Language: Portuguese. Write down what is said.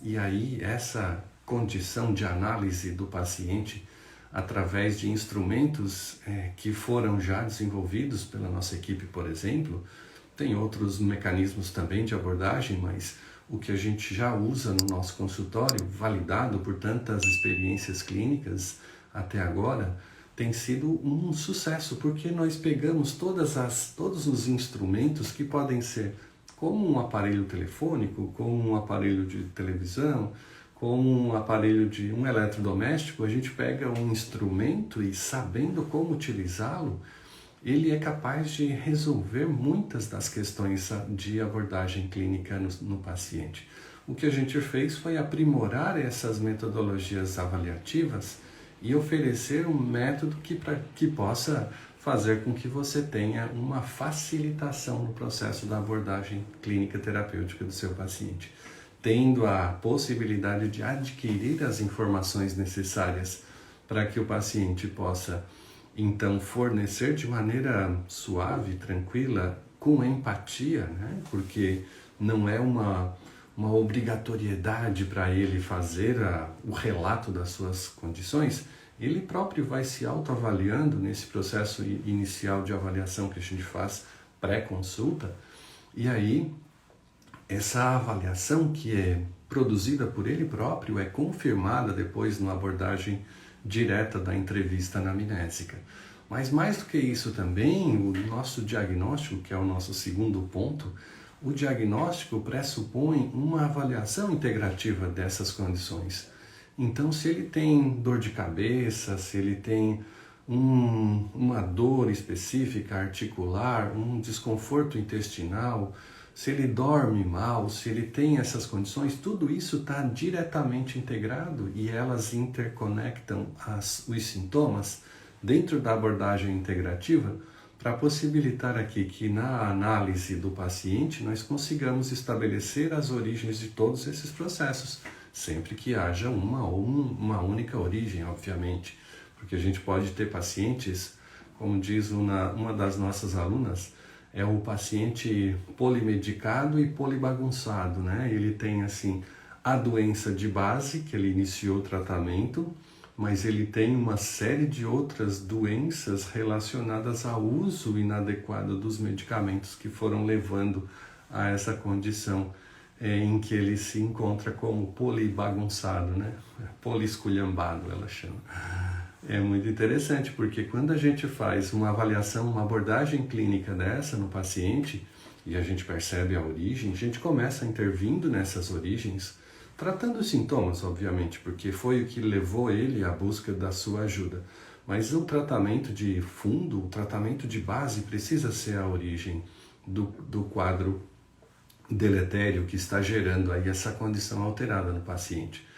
E aí essa condição de análise do paciente através de instrumentos que foram já desenvolvidos pela nossa equipe, por exemplo, tem outros mecanismos também de abordagem, mas o que a gente já usa no nosso consultório, validado por tantas experiências clínicas até agora, tem sido um sucesso, porque nós pegamos todos os instrumentos que podem ser como um aparelho telefônico, como um aparelho de televisão, como um aparelho de um eletrodoméstico, a gente pega um instrumento e, sabendo como utilizá-lo, ele é capaz de resolver muitas das questões de abordagem clínica no paciente. O que a gente fez foi aprimorar essas metodologias avaliativas e oferecer um método que possa fazer com que você tenha uma facilitação no processo da abordagem clínica terapêutica do seu paciente, tendo a possibilidade de adquirir as informações necessárias para que o paciente possa então fornecer de maneira suave, tranquila, com empatia, né? Porque não é uma obrigatoriedade para ele fazer o relato das suas condições. Ele próprio vai se autoavaliando nesse processo inicial de avaliação que a gente faz pré-consulta, e aí essa avaliação que é produzida por ele próprio é confirmada depois na abordagem direta da entrevista anamnésica. Mas mais do que isso também, o nosso diagnóstico, que é o nosso segundo ponto, o diagnóstico pressupõe uma avaliação integrativa dessas condições. Então, se ele tem dor de cabeça, se ele tem uma dor específica articular, um desconforto intestinal, se ele dorme mal, se ele tem essas condições, tudo isso está diretamente integrado e elas interconectam os sintomas dentro da abordagem integrativa para possibilitar aqui que na análise do paciente nós consigamos estabelecer as origens de todos esses processos, sempre que haja uma única origem, obviamente, porque a gente pode ter pacientes, como diz uma das nossas alunas, é o paciente polimedicado e polibagunçado, né? Ele tem assim a doença de base, que ele iniciou o tratamento, mas ele tem uma série de outras doenças relacionadas ao uso inadequado dos medicamentos que foram levando a essa condição em que ele se encontra como polibagunçado, né? Polisculhambado, ela chama. É muito interessante, porque quando a gente faz uma avaliação, uma abordagem clínica dessa no paciente, e a gente percebe a origem, a gente começa intervindo nessas origens, tratando os sintomas, obviamente, porque foi o que levou ele à busca da sua ajuda. Mas o tratamento de fundo, o tratamento de base, precisa ser a origem do quadro deletério que está gerando aí essa condição alterada no paciente.